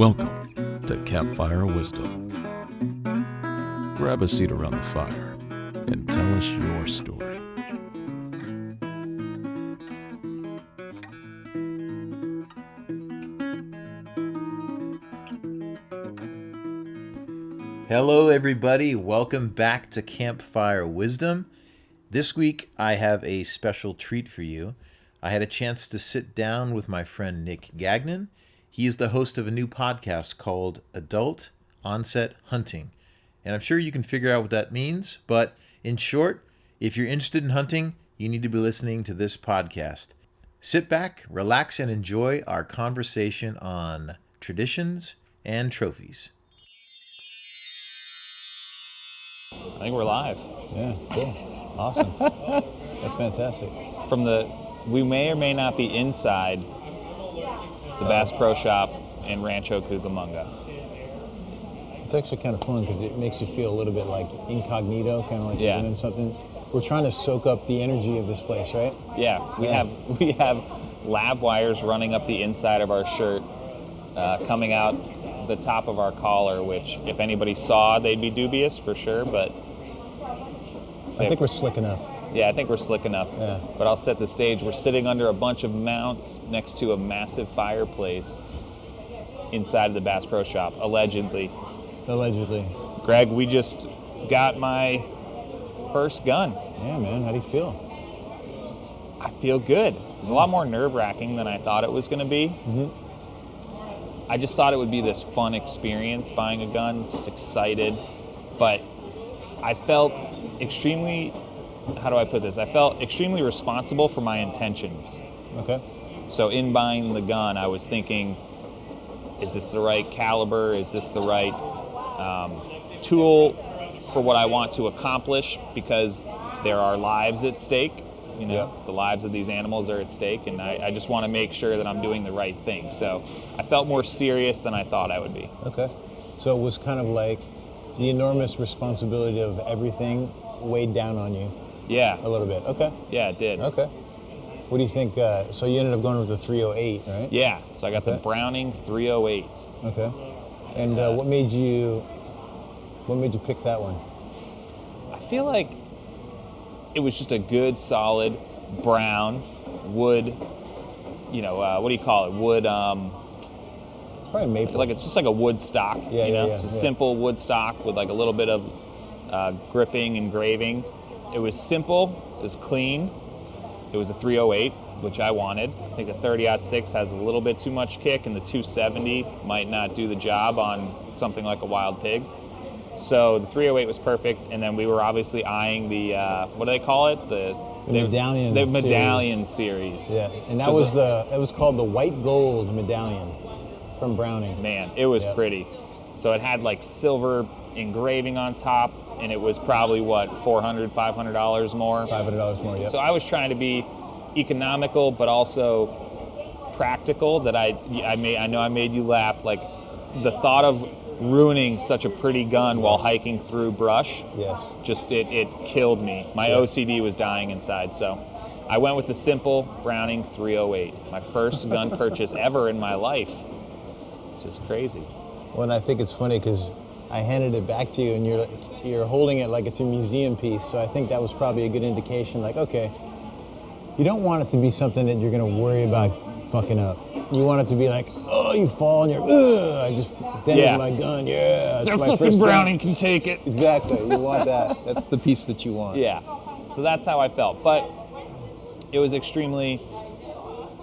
Welcome to Campfire Wisdom. Grab a seat around the fire and tell us your story. Hello everybody, welcome back to Campfire Wisdom. This week I have a special treat for you. I had a chance to sit down with my friend Nick Gagnon. He is the host of a new podcast called Adult Onset Hunting. And I'm sure you can figure out what that means, but in short, if you're interested in hunting, you need to be listening to this podcast. Sit back, relax, and enjoy our conversation on traditions and trophies. I think we're live. Yeah, cool. Awesome. That's fantastic. We may or may not be inside the Bass Pro Shop in Rancho, Cucamonga. It's actually kind of fun because it makes you feel a little bit like incognito, kind of like you're doing something. We're trying to soak up the energy of this place, right? Yeah, we have lab wires running up the inside of our shirt, coming out the top of our collar, which if anybody saw, they'd be dubious for sure, but I think we're slick enough. Yeah, I think we're slick enough. Yeah. But I'll set the stage. We're sitting under a bunch of mounts next to a massive fireplace inside of the Bass Pro Shop, allegedly. Allegedly. Greg, we just got my first gun. Yeah, man. How do you feel? I feel good. It was a lot more nerve-wracking than I thought it was going to be. Mm-hmm. I just thought it would be this fun experience buying a gun, just excited. But I felt extremely, how do I put this? I felt extremely responsible for my intentions. Okay. So in buying the gun, I was thinking, is this the right caliber? Is this the right tool for what I want to accomplish? Because there are lives at stake. You know, Yep. The lives of these animals are at stake, and I just want to make sure that I'm doing the right thing. So I felt more serious than I thought I would be. Okay. So it was kind of like the enormous responsibility of everything weighed down on you Yeah. a little bit. Okay. Yeah, it did. Okay. What do you think? So you ended up going with the 308, right? Yeah. So I got the Okay. Browning 308. Okay. And what made you pick that one? I feel like it was just a good, solid brown wood. You know, what do you call it? Wood. It's probably maple. Like it's just like a wood stock. Yeah, you know, yeah, it's a yeah. simple wood stock with like a little bit of gripping, engraving. It was simple. It was clean. It was a 308, which I wanted. I think the 30-06 has a little bit too much kick, and the 270 might not do the job on something like a wild pig. So the 308 was perfect, and then we were obviously eyeing the what do they call it? The medallion. The medallion series. Yeah, and that was it was called the white gold medallion from Browning. Man, it was Yep. pretty. So it had like silver engraving on top, and it was probably what, $400, $500 more. $500 more. Yep. So I was trying to be economical, but also practical. That I know I made you laugh. Like the thought of ruining such a pretty gun while hiking through brush, Yes. just it killed me. My Yeah. OCD was dying inside. So I went with the simple Browning 308. My first gun purchase ever in my life. Which is crazy. Well, and I think it's funny because I handed it back to you, and you're holding it like it's a museum piece. So I think that was probably a good indication. Like, okay, you don't want it to be something that you're going to worry about fucking up. You want it to be like, oh, you fall and you're, ugh, I just dented my gun. Yeah, it's That my fucking first Browning gun. can take it. Exactly. You want that. That's the piece that you want. Yeah. So that's how I felt. But it was extremely,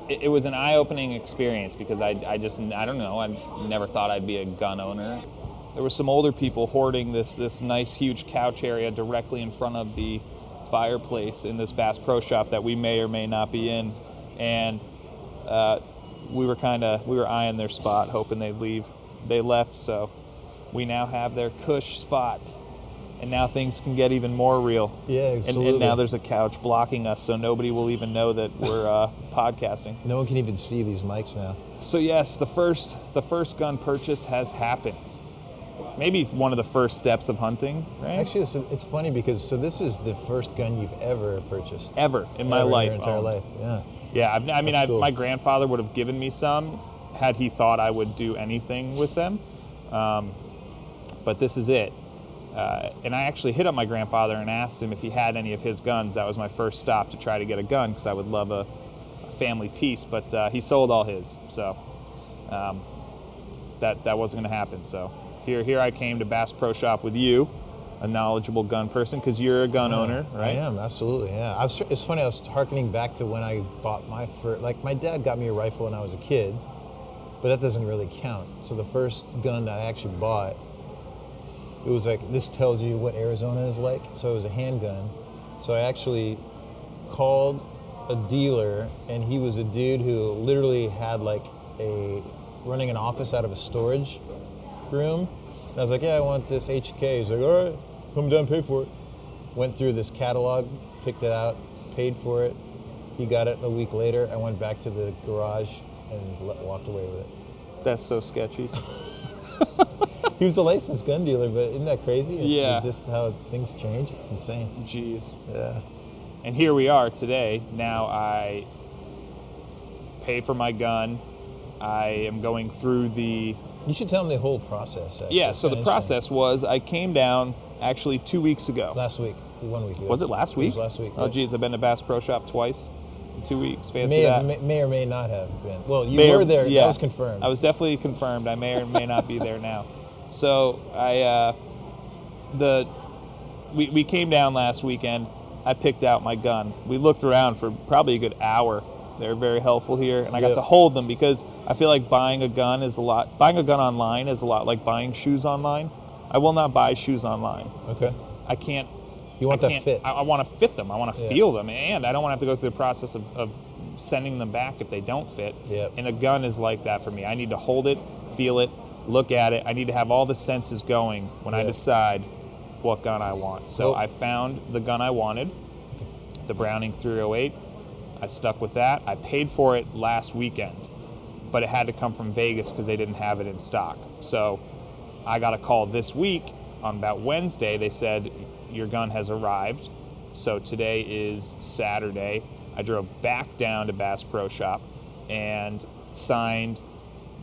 it was an eye-opening experience because I don't know, I never thought I'd be a gun owner. There were some older people hoarding this nice huge couch area directly in front of the fireplace in this Bass Pro Shop that we may or may not be in. And we were eyeing their spot, hoping they'd leave. They left, so we now have their cush spot. And now things can get even more real. Yeah, absolutely. And now there's a couch blocking us, so nobody will even know that we're podcasting. No one can even see these mics now. So yes, the first gun purchase has happened. Maybe one of the first steps of hunting, right? Actually, it's funny because this is the first gun you've ever purchased. Ever in my life. In your entire owned. life, yeah. Yeah, I mean, That's cool. my grandfather would have given me some, had he thought I would do anything with them. But this is it. And I actually hit up my grandfather and asked him if he had any of his guns. That was my first stop to try to get a gun because I would love a family piece. But he sold all his, so that wasn't going to happen. So here I came to Bass Pro Shop with you, a knowledgeable gun person, because you're a gun owner, right? I am, absolutely, yeah. It's funny, I was hearkening back to when I bought my first, like my dad got me a rifle when I was a kid, but that doesn't really count. So the first gun that I actually bought, it was like, this tells you what Arizona is like. So it was a handgun. So I actually called a dealer, and he was a dude who literally had like running an office out of a storage room. And I was like, yeah, I want this HK. He's like, all right, come down, pay for it. Went through this catalog, picked it out, paid for it. He got it a week later. I went back to the garage and walked away with it. That's so sketchy. He was a licensed gun dealer, but isn't that crazy? Yeah. It's just how things change. It's insane. Jeez. Yeah. And here we are today. Now I pay for my gun. I am going through the... You should tell them the whole process. Actually. Yeah, so the process was I came down actually 2 weeks ago. Last week. 1 week ago. Was it last week? It was last week. Oh, yeah. geez, I've been to Bass Pro Shop twice in 2 weeks. Fancy that. May or may not have been. Well, you were there. Yeah, That was confirmed. I was definitely confirmed. I may or may not be there now. So we came down last weekend. I picked out my gun. We looked around for probably a good hour. They're very helpful here, and I got to hold them because I feel like buying a gun online is a lot like buying shoes online. I will not buy shoes online. Okay. I can't. You want that fit? I want to fit them. I want to feel them, and I don't want to have to go through the process of sending them back if they don't fit. Yep. And a gun is like that for me. I need to hold it, feel it, look at it. I need to have all the senses going when I decide what gun I want. So I found the gun I wanted, the Browning 308. I stuck with that. I paid for it last weekend, but it had to come from Vegas because they didn't have it in stock. So I got a call this week on about Wednesday. They said, your gun has arrived. So today is Saturday. I drove back down to Bass Pro Shop and signed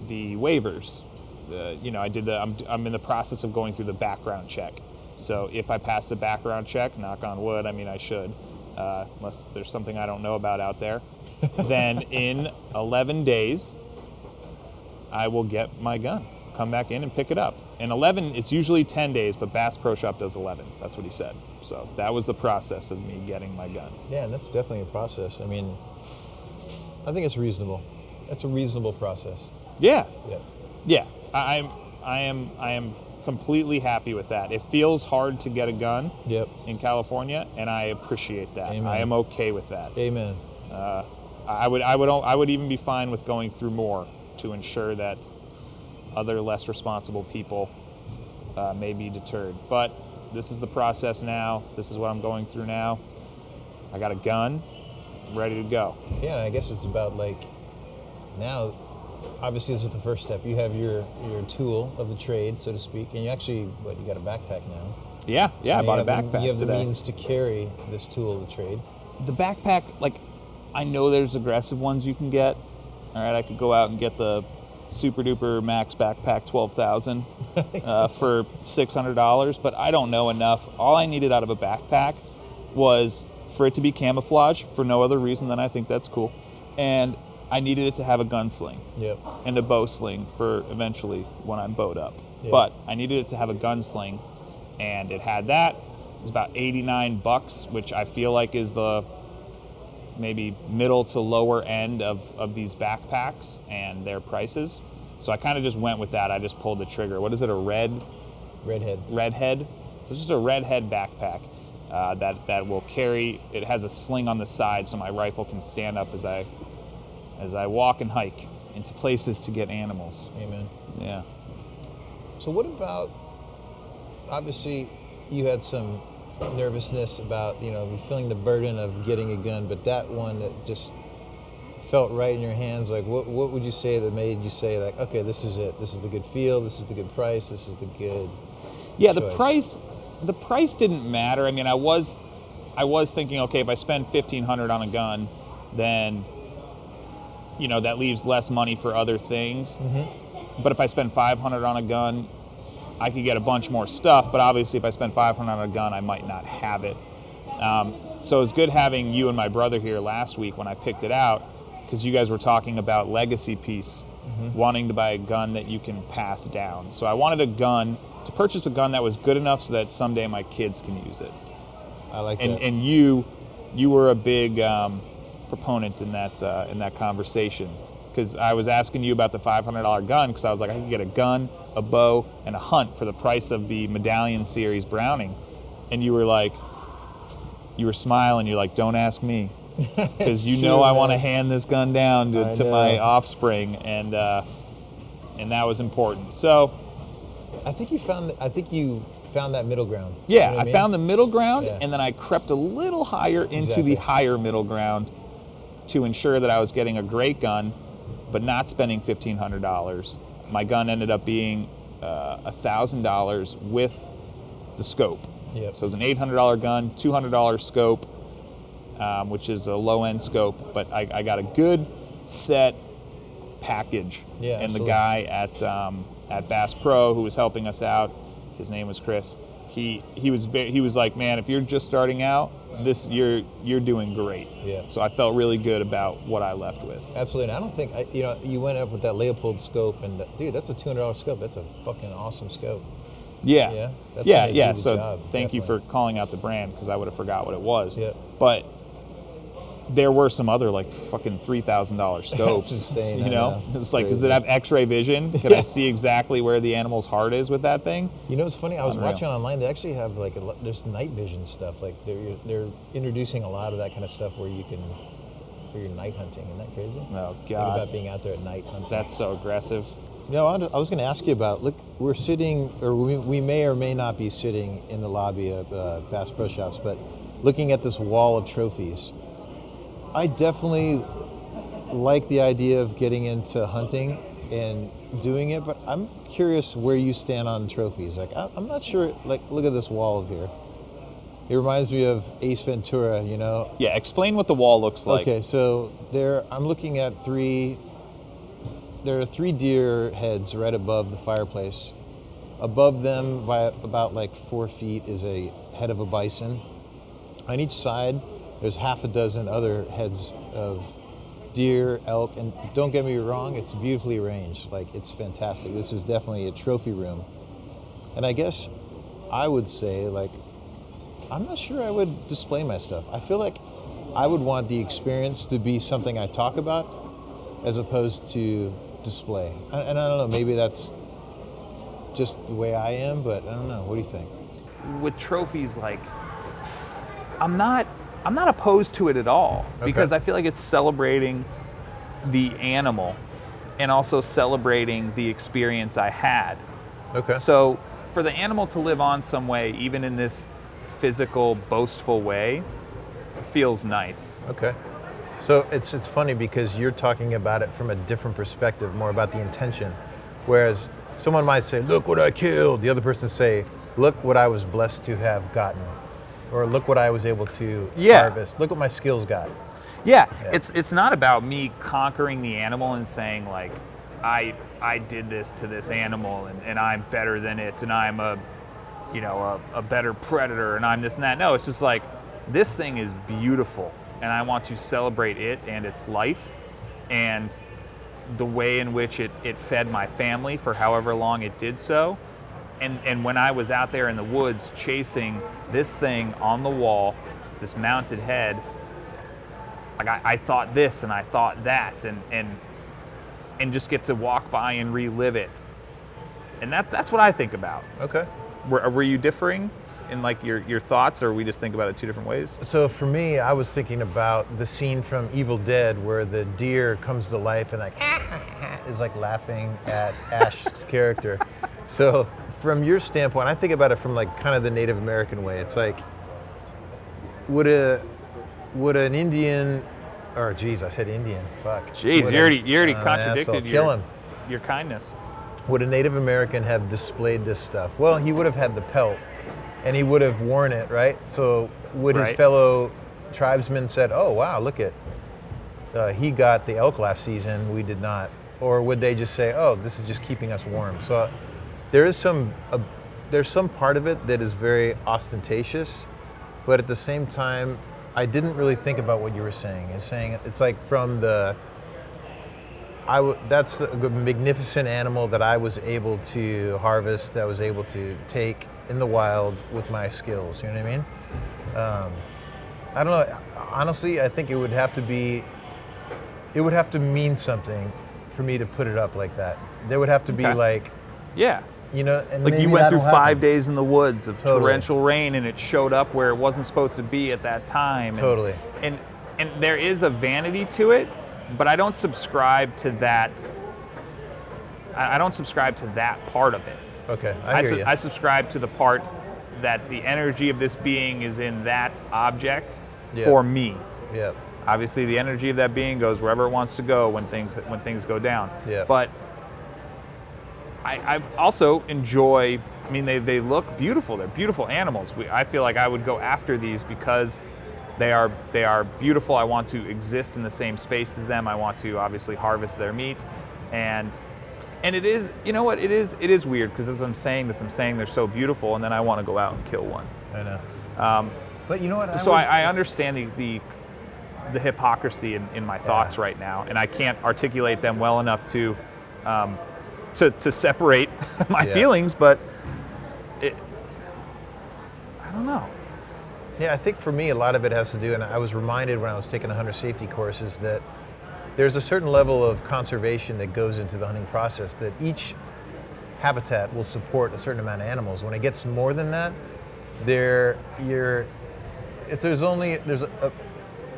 the waivers. I'm in the process of going through the background check. So if I pass the background check, knock on wood, I mean I should, unless there's something I don't know about out there, then in 11 days, I will get my gun, come back in and pick it up. In 11, it's usually 10 days, but Bass Pro Shop does 11. That's what he said. So that was the process of me getting my gun. Yeah, and that's definitely a process. I mean, I think it's reasonable. It's a reasonable process. Yeah. Yeah. Yeah. I am completely happy with that. It feels hard to get a gun in California, and I appreciate that. Amen. I am okay with that. Amen. I would even be fine with going through more to ensure that other less responsible people may be deterred. But this is the process now. This is what I'm going through now. I got a gun, ready to go. Yeah, I guess it's about like now. Obviously, this is the first step. You have your tool of the trade, so to speak, and you actually, you got a backpack now. Yeah, So I bought a backpack today. You have today. the means to carry this tool of the trade. The backpack, I know there's aggressive ones you can get. All right, I could go out and get the super duper max backpack 12,000 for $600, but I don't know enough. All I needed out of a backpack was for it to be camouflage for no other reason than I think that's cool, and I needed it to have a gun sling and a bow sling for eventually when I'm bowed up. But I needed it to have a gun sling, and it had that. It was about $89, which I feel like is the maybe middle to lower end of these backpacks and their prices. So I kind of just went with that. I just pulled the trigger. What is it, a redhead? Redhead. So it's just a redhead backpack that will carry, it has a sling on the side so my rifle can stand up as I walk and hike into places to get animals. Amen. Yeah. So what about, obviously you had some nervousness about, feeling the burden of getting a gun, but that one that just felt right in your hands, like what would you say that made you say like, okay, this is it. This is the good feel. This is the good price. This is the good choice. The price didn't matter. I mean, I was thinking, okay, if I spend $1,500 on a gun, then that leaves less money for other things. Mm-hmm. But if I spend $500 on a gun, I could get a bunch more stuff. But obviously, if I spend $500 on a gun, I might not have it. So it was good having you and my brother here last week when I picked it out, because you guys were talking about legacy piece, wanting to buy a gun that you can pass down. So I wanted to purchase a gun that was good enough so that someday my kids can use it. I like that. And you were a big proponent in that conversation, because I was asking you about the $500 gun, because I was like, I could get a gun, a bow, and a hunt for the price of the Medallion Series Browning, and you were smiling. You're like, don't ask me, because I want to hand this gun down to my offspring, and that was important. So I think you found that middle ground. Yeah, You know what I found the middle ground, Yeah. and then I crept a little higher into Exactly. the higher middle ground to ensure that I was getting a great gun, but not spending $1,500. My gun ended up being $1,000 with the scope. Yep. So it was an $800 gun, $200 scope, which is a low-end scope, but I got a good set package. Yeah, and the absolutely. guy at Bass Pro, who was helping us out, his name was Chris. He was like, man, if you're just starting out, you're doing great. Yeah. So I felt really good about what I left with. Absolutely. And I don't think, you went up with that Leopold scope, and dude, that's a $200 scope. That's a fucking awesome scope. Yeah. Yeah? That's Yeah, gonna do yeah. the So job, thank you for definitely. calling out the brand, because I would have forgot what it was. Yeah. But there were some other like fucking $3,000 scopes. That's insane, I know. It's like, does Crazy. it have X-ray vision? Can I see exactly where the animal's heart is with that thing? You know what's funny? I was Unreal. watching online. They actually have there's night vision stuff. Like they're introducing a lot of that kind of stuff where you can for your night hunting. Isn't that crazy? Oh Think God, about being out there at night hunting. that's so aggressive. I was going to ask you about. Look, we're sitting, or we may or may not be sitting in the lobby of Bass Pro Shops, but looking at this wall of trophies. I definitely like the idea of getting into hunting and doing it, but I'm curious where you stand on trophies. Like, I'm not sure. Like, look at this wall here. It reminds me of Ace Ventura. Yeah, explain what the wall looks like. Okay, so I'm looking at there are three deer heads right above the fireplace. Above them by about like 4 feet is a head of a bison. On each side, there's half a dozen other heads of deer, elk, and don't get me wrong, it's beautifully arranged. Like, it's fantastic. This is definitely a trophy room. And I guess I would say, like, I'm not sure I would display my stuff. I feel like I would want the experience to be something I talk about as opposed to display. And I don't know, maybe that's just the way I am, but I don't know. What do you think? With trophies, like, I'm not opposed to it at all, because I feel like it's celebrating the animal and also celebrating the experience I had. Okay. So for the animal to live on some way, even in this physical, boastful way, feels nice. Okay. So it's funny because you're talking about it from a different perspective, more about the intention. Whereas someone might say, look what I killed. The other person say, look what I was blessed to have gotten. Or look what I was able to harvest. Look what my skills got. Yeah, it's not about me conquering the animal and saying, like, I did this to this animal and I'm better than it and I'm a better predator and I'm this and that. No, it's just like, this thing is beautiful and I want to celebrate it and its life and the way in which it fed my family for however long it did so. And when I was out there in the woods chasing this thing on the wall, this mounted head, like I thought this and I thought that and just get to walk by and relive it. And that's what I think about. Okay. Were you differing in like your thoughts, or we just think about it two different ways? So for me, I was thinking about the scene from Evil Dead where the deer comes to life and like is like laughing at Ash's character. So from your standpoint, I think about it from like kind of the Native American way. It's like, would an Indian, or geez, I said Indian, fuck. Jeez, Would you already contradicted Kill him. your kindness. Would a Native American have displayed this stuff? Well, he would have had the pelt, and he would have worn it, right? So would his Right. fellow tribesmen said, "Oh wow, look at he got the elk last season, we did not? Or would they just say, oh, this is just keeping us warm? So there is there's some part of it that is very ostentatious, but at the same time, I didn't really think about what you were saying. It's like from that's a magnificent animal that I was able to harvest, that I was able to take in the wild with my skills. You know what I mean? I don't know. Honestly, I think it would have to mean something for me to put it up like that. There would have to be like, yeah, you know, and like maybe you went through that'll 5 happen. days in the woods of Totally. torrential rain, and it showed up where it wasn't supposed to be at that time. Totally. And there is a vanity to it, but I don't subscribe to that. I don't subscribe to that part of it. Okay, I hear you. I subscribe to the part that the energy of this being is in that object for me. Yeah. Obviously, the energy of that being goes wherever it wants to go when things go down. Yeah. But I also enjoy. I mean, they look beautiful. They're beautiful animals. I feel like I would go after these because they are beautiful. I want to exist in the same space as them. I want to obviously harvest their meat, and it is, you know what, it is weird because as I'm saying this, I'm saying they're so beautiful, and then I want to go out and kill one. I know. But you know what? I understand the hypocrisy in my thoughts right now, and I can't articulate them well enough to separate my feelings, but I don't know. Yeah, I think for me, a lot of it has to do, and I was reminded when I was taking the hunter safety courses that there's a certain level of conservation that goes into the hunting process, that each habitat will support a certain amount of animals. When it gets more than that, if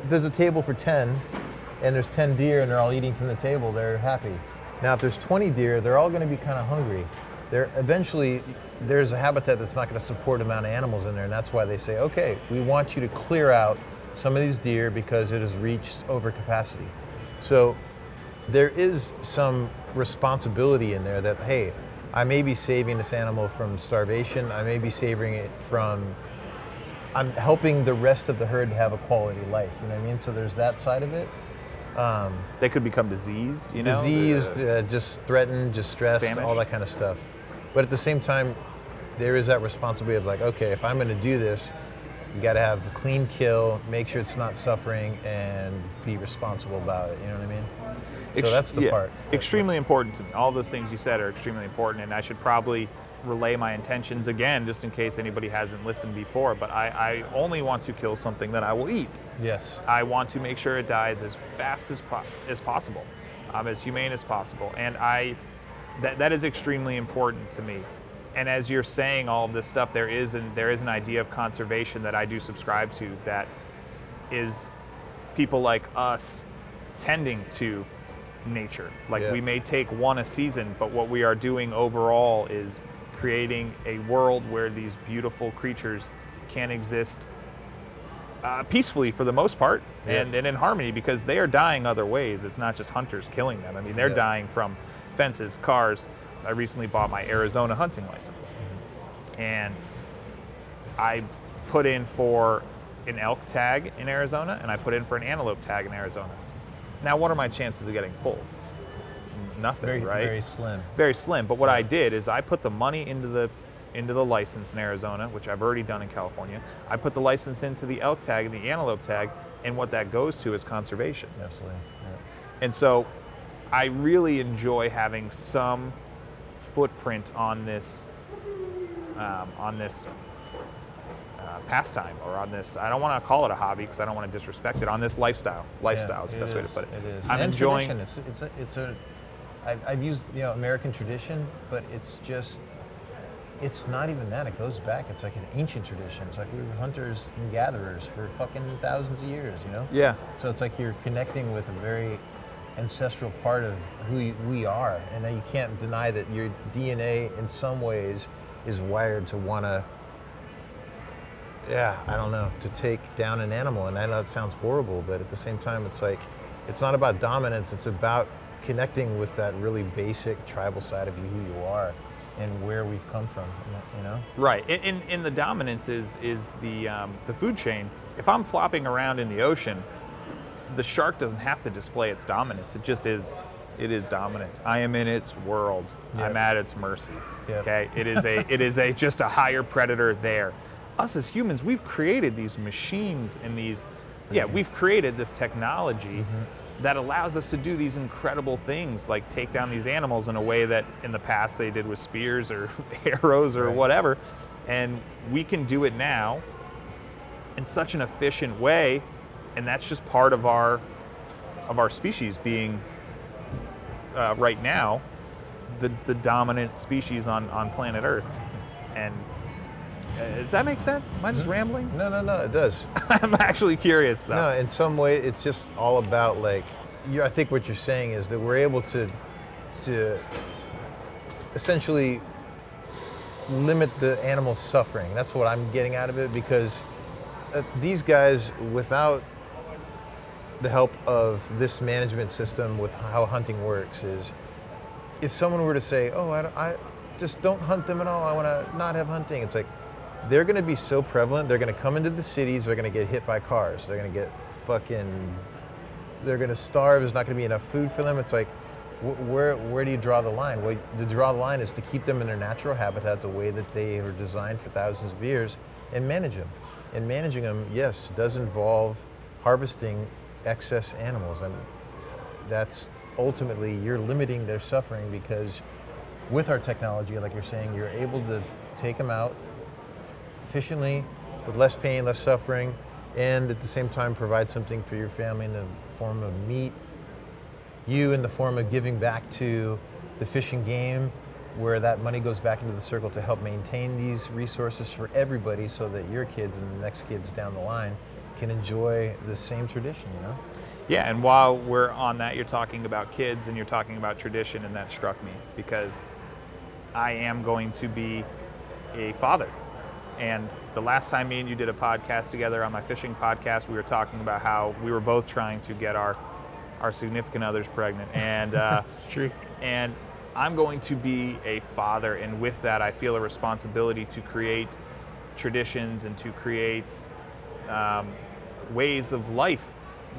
there's a table for 10 and there's 10 deer and they're all eating from the table, they're happy. Now, if there's 20 deer, they're all going to be kind of hungry. Eventually, there's a habitat that's not going to support the amount of animals in there, and that's why they say, okay, we want you to clear out some of these deer because it has reached overcapacity. So there is some responsibility in there that, hey, I may be saving this animal from starvation, I may be saving it from, I'm helping the rest of the herd to have a quality life, you know what I mean? So there's that side of it. They could become diseased, you know? Diseased, just threatened, just stressed, famished. all that kind of stuff. But at the same time, there is that responsibility of like, okay, if I'm going to do this, you got to have a clean kill, make sure it's not suffering, and be responsible about it. You know what I mean? So that's the part. Extremely important to me. All those things you said are extremely important, and I should probably relay my intentions again, just in case anybody hasn't listened before. But I only want to kill something that I will eat. Yes. I want to make sure it dies as fast as possible, as humane as possible, and that is extremely important to me. And as you're saying all of this stuff, there is an idea of conservation that I do subscribe to, that is people like us tending to nature. Like we may take one a season, but what we are doing overall is creating a world where these beautiful creatures can exist peacefully for the most part, and in harmony, because they are dying other ways. It's not just hunters killing them. I mean, they're dying from fences, cars. I recently bought my Arizona hunting license, and I put in for an elk tag in Arizona, and I put in for an antelope tag in Arizona. Now, what are my chances of getting pulled? Nothing, right? Very slim. Very slim. But what I did is I put the money into the license in Arizona, which I've already done in California. I put the license into the elk tag and the antelope tag, and what that goes to is conservation. Absolutely. Yeah. And so I really enjoy having some footprint on this pastime, or on this, I don't want to call it a hobby because I don't want to disrespect it, on this lifestyle. Lifestyle is the best way to put it. It is. I'm and enjoying tradition. I've used American tradition, but it's not even that. It goes back. It's like an ancient tradition. It's like we were hunters and gatherers for fucking thousands of years, you know? Yeah. So it's like you're connecting with a very ancestral part of who we are, and then you can't deny that your DNA in some ways is wired to want to, to take down an animal. And I know that sounds horrible, but at the same time, it's like, it's not about dominance. It's about connecting with that really basic tribal side of you, who you are, and where we've come from, you know? Right. In the dominance is the food chain. If I'm flopping around in the ocean, the shark doesn't have to display its dominance. It just is. It is dominant. I am in its world. Yep. I'm at its mercy. Yep. Okay. It is a just a higher predator there. Us as humans, we've created these machines and these. Yeah, we've created this technology that allows us to do these incredible things, like take down these animals in a way that in the past they did with spears or arrows or whatever, and we can do it now in such an efficient way, and that's just part of our species being right now the dominant species on planet Earth. And does that make sense? Am I just rambling? No, it does. I'm actually curious though. No, in some way, it's just all about like, I think what you're saying is that we're able to essentially limit the animal's suffering. That's what I'm getting out of it, because these guys, without the help of this management system with how hunting works, is if someone were to say, oh, I just don't hunt them at all, I want to not have hunting, it's like, they're going to be so prevalent. They're going to come into the cities. They're going to get hit by cars. They're going to get they're going to starve. There's not going to be enough food for them. It's like, where do you draw the line? Well, to draw the line is to keep them in their natural habitat, the way that they were designed for thousands of years, and manage them. And managing them, yes, does involve harvesting excess animals. And that's ultimately, you're limiting their suffering, because with our technology, like you're saying, you're able to take them out efficiently, with less pain, less suffering, and at the same time provide something for your family in the form of meat, you in the form of giving back to the fish and game, where that money goes back into the circle to help maintain these resources for everybody, so that your kids and the next kids down the line can enjoy the same tradition, you know? Yeah, and while we're on that, you're talking about kids and you're talking about tradition, and that struck me because I am going to be a father. And the last time me and you did a podcast together on my fishing podcast, we were talking about how we were both trying to get our significant others pregnant. And True. And I'm going to be a father, and with that, I feel a responsibility to create traditions and to create ways of life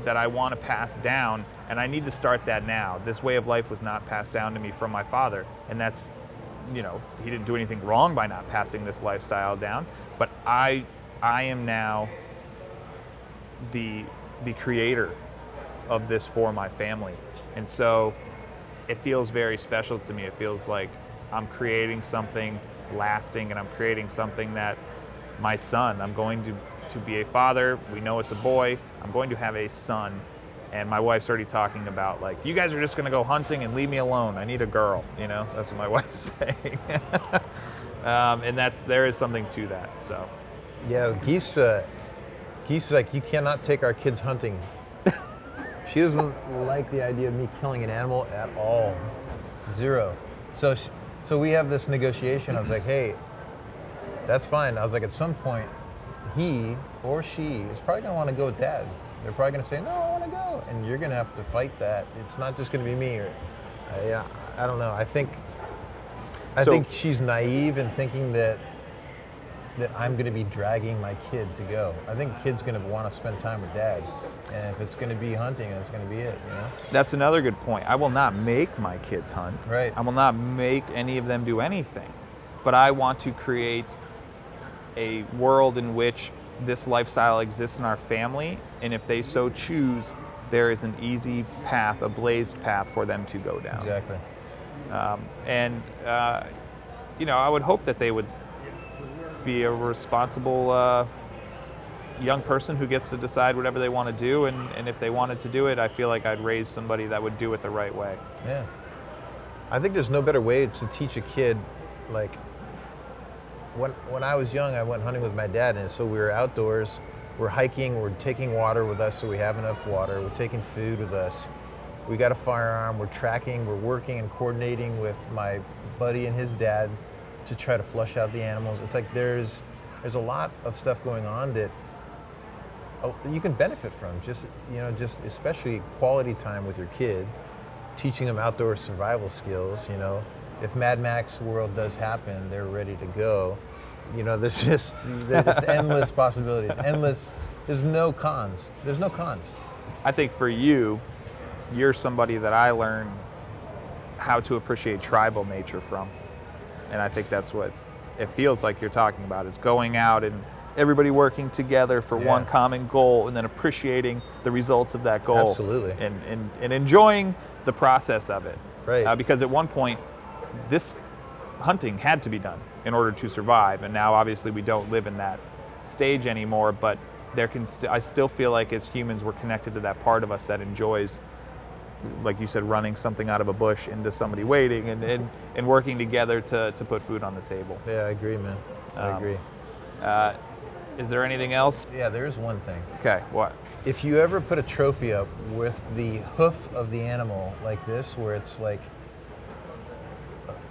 that I want to pass down. And I need to start that now. This way of life was not passed down to me from my father, and that's, you know, he didn't do anything wrong by not passing this lifestyle down, but I am now the creator of this for my family. And so it feels very special to me. It feels like I'm creating something lasting, and I'm creating something that my son, I'm going to be a father. We know it's a boy. I'm going to have a son. And my wife's already talking about, like, you guys are just going to go hunting and leave me alone. I need a girl, you know? That's what my wife's saying. And there is something to that, so. Yeah, Geese is like, you cannot take our kids hunting. She doesn't like the idea of me killing an animal at all. Zero. So we have this negotiation. I was like, hey, that's fine. I was like, at some point, he or she is probably going to want to go with Dad. They're probably going to say, no, I want to go. And you're going to have to fight that. It's not just going to be me. Or, yeah, I don't know. I think she's naive in thinking that I'm going to be dragging my kid to go. I think kid's going to want to spend time with Dad. And if it's going to be hunting, that's going to be it, you know? That's another good point. I will not make my kids hunt. Right. I will not make any of them do anything. But I want to create a world in which this lifestyle exists in our family, and if they so choose, there is an easy path, a blazed path for them to go down. Exactly. You know, I would hope that they would be a responsible young person who gets to decide whatever they want to do, and if they wanted to do it, I feel like I'd raise somebody that would do it the right way. Yeah. I think there's no better way to teach a kid, like, when I was young, I went hunting with my dad, and so we were outdoors, we're hiking, we're taking water with us so we have enough water, we're taking food with us, we got a firearm, we're tracking, we're working and coordinating with my buddy and his dad to try to flush out the animals. It's like there's a lot of stuff going on that you can benefit from, just especially quality time with your kid, teaching them outdoor survival skills, you know. If Mad Max world does happen, they're ready to go. You know, there's endless possibilities, endless. There's no cons. I think for you, you're somebody that I learned how to appreciate tribal nature from. And I think that's what it feels like you're talking about. It's going out and everybody working together for one common goal and then appreciating the results of that goal. Absolutely. And enjoying the process of it. Right. Because at one point, this hunting had to be done in order to survive. And now obviously we don't live in that stage anymore, but there can I still feel like as humans we're connected to that part of us that enjoys, like you said, running something out of a bush into somebody waiting and working together to put food on the table. Yeah, I agree, man. I agree. Is there anything else? Yeah, there is one thing. Okay, what? If you ever put a trophy up with the hoof of the animal like this, where it's like,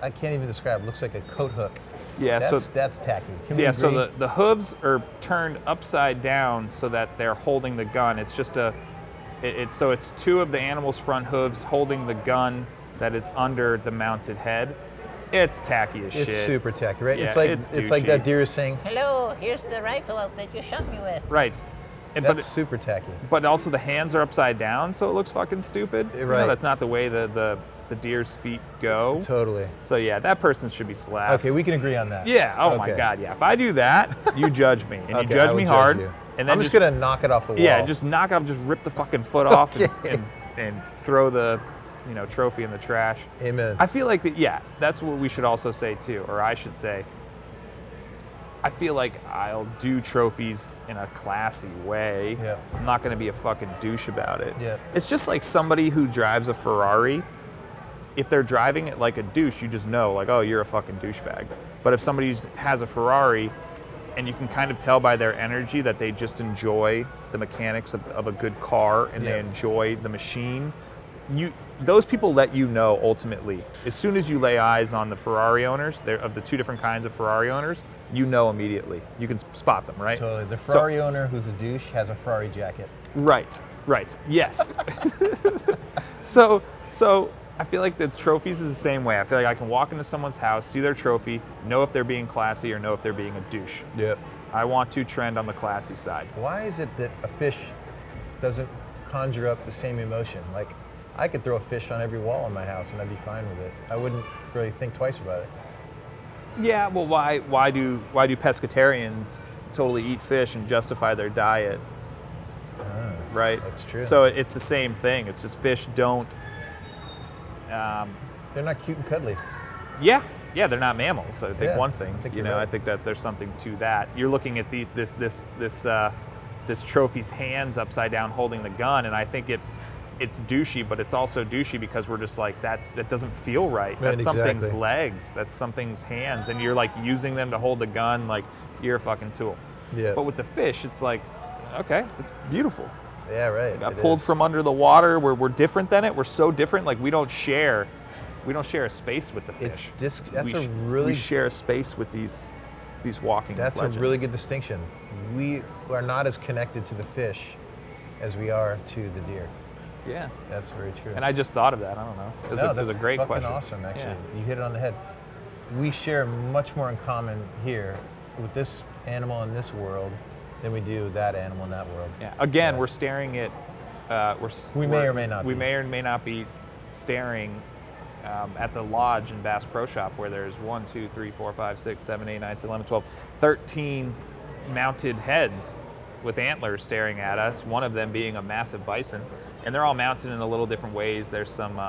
I can't even describe, it looks like a coat hook. Yeah, that's tacky. Can we yeah, agree? so the hooves are turned upside down so that they're holding the gun. It's just so it's two of the animal's front hooves holding the gun that is under the mounted head. It's tacky as shit. It's super tacky, right? Yeah, it's like that deer is saying, Hello, here's the rifle that you shot me with. Right. that's super tacky. But also the hands are upside down, so it looks fucking stupid. Right. You know, that's not the way the deer's feet go. Totally. So yeah, that person should be slapped. Okay, we can agree on that. Yeah. Oh my Okay. God. Yeah. If I do that, you judge me, and Okay, you judge I me will hard. you. And then I'm just gonna knock it off the wall. Yeah, just knock off, just rip the fucking foot off, Okay. and throw the trophy in the trash. Amen. I feel like that's what we should also say too, or I should say. I feel like I'll do trophies in a classy way. Yeah. I'm not going to be a fucking douche about it. Yeah. It's just like somebody who drives a Ferrari. If they're driving it like a douche, you just know, like, oh, you're a fucking douchebag. But if somebody has a Ferrari, and you can kind of tell by their energy that they just enjoy the mechanics of a good car, and they enjoy the machine, those people let you know ultimately. As soon as you lay eyes on the Ferrari owners, of the two different kinds of Ferrari owners, you know immediately. You can spot them, right? Totally. The Ferrari owner who's a douche has a Ferrari jacket. Right, yes. So I feel like the trophies is the same way. I feel like I can walk into someone's house, see their trophy, know if they're being classy or know if they're being a douche. Yep. I want to trend on the classy side. Why is it that a fish doesn't conjure up the same emotion? Like, I could throw a fish on every wall in my house and I'd be fine with it. I wouldn't really think twice about it. Yeah, well, why do pescatarians totally eat fish and justify their diet? Right? That's true. So it's the same thing. It's just fish don't. They're not cute and cuddly. Yeah, they're not mammals. So I think one thing, I think you you're know, right. I think that there's something to that. You're looking at this trophy's hands upside down holding the gun, and I think it's douchey, but it's also douchey because we're just like, that doesn't feel right. Right, That's something's exactly. legs. That's something's hands, and you're like using them to hold the gun like you're a fucking tool. Yeah. But with the fish, it's like, okay, it's beautiful. Yeah, right. Got it pulled is. from under the water. We're different than it. We're so different. Like we don't share a space with the fish. We share a space with these walking That's legends. a really good distinction. We are not as connected to the fish as we are to the deer. Yeah. That's very true. And I just thought of that. I don't know. It was a great fucking question. Awesome, actually. Yeah. You hit it on the head. We share much more in common here with this animal in this world than we do that animal in that world. Yeah. Again, Yeah. we're staring at. We may or may not We be. may or may not be staring at the lodge in Bass Pro Shop where there's 1, 2, 3, 4, 5, 6, 7, 8, 9, 10, 11, 12, 13 mounted heads with antlers staring at us, one of them being a massive bison. And they're all mounted in a little different ways. There's some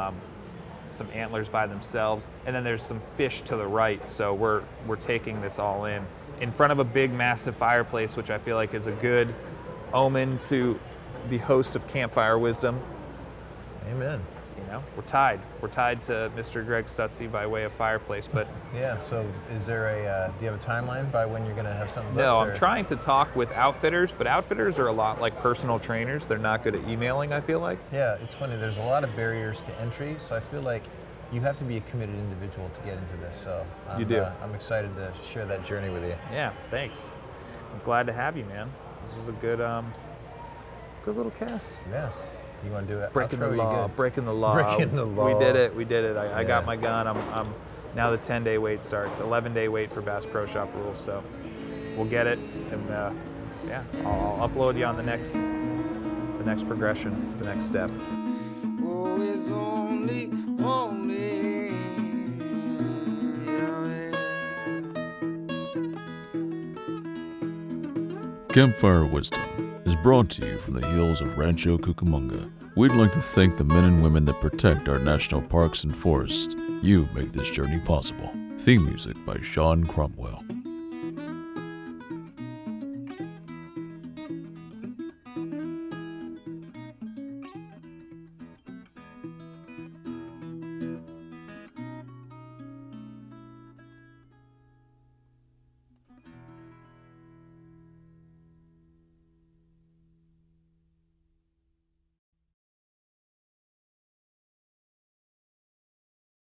antlers by themselves, and then there's some fish to the right. So we're taking this all in front of a big, massive fireplace, which I feel like is a good omen to the host of Campfire Wisdom. Amen. You know, we're tied. We're tied to Mr. Greg Stutzy by way of fireplace, but Yeah, so is there do you have a timeline by when you're going to have something no, booked, I'm or- trying to talk with outfitters, but outfitters are a lot like personal trainers. They're not good at emailing, I feel like. Yeah, it's funny. There's a lot of barriers to entry, so I feel like you have to be a committed individual to get into this. So You do. I'm excited to share that journey with you. Yeah, thanks. I'm glad to have you, man. This was a good little cast. Yeah. You want to do it? Breaking the Outro, you law, good? breaking the law. Breaking the law. We did it. I got Yeah. my gun. I'm now the 10-day wait starts. 11-day wait for Bass Pro Shop rules. So we'll get it, and yeah, I'll upload you on the the next progression, the next step. Oh, it's only, Campfire Wisdom is brought to you from the hills of Rancho, Cucamonga. We'd like to thank the men and women that protect our national parks and forests. You make this journey possible. Theme music by Sean Cromwell.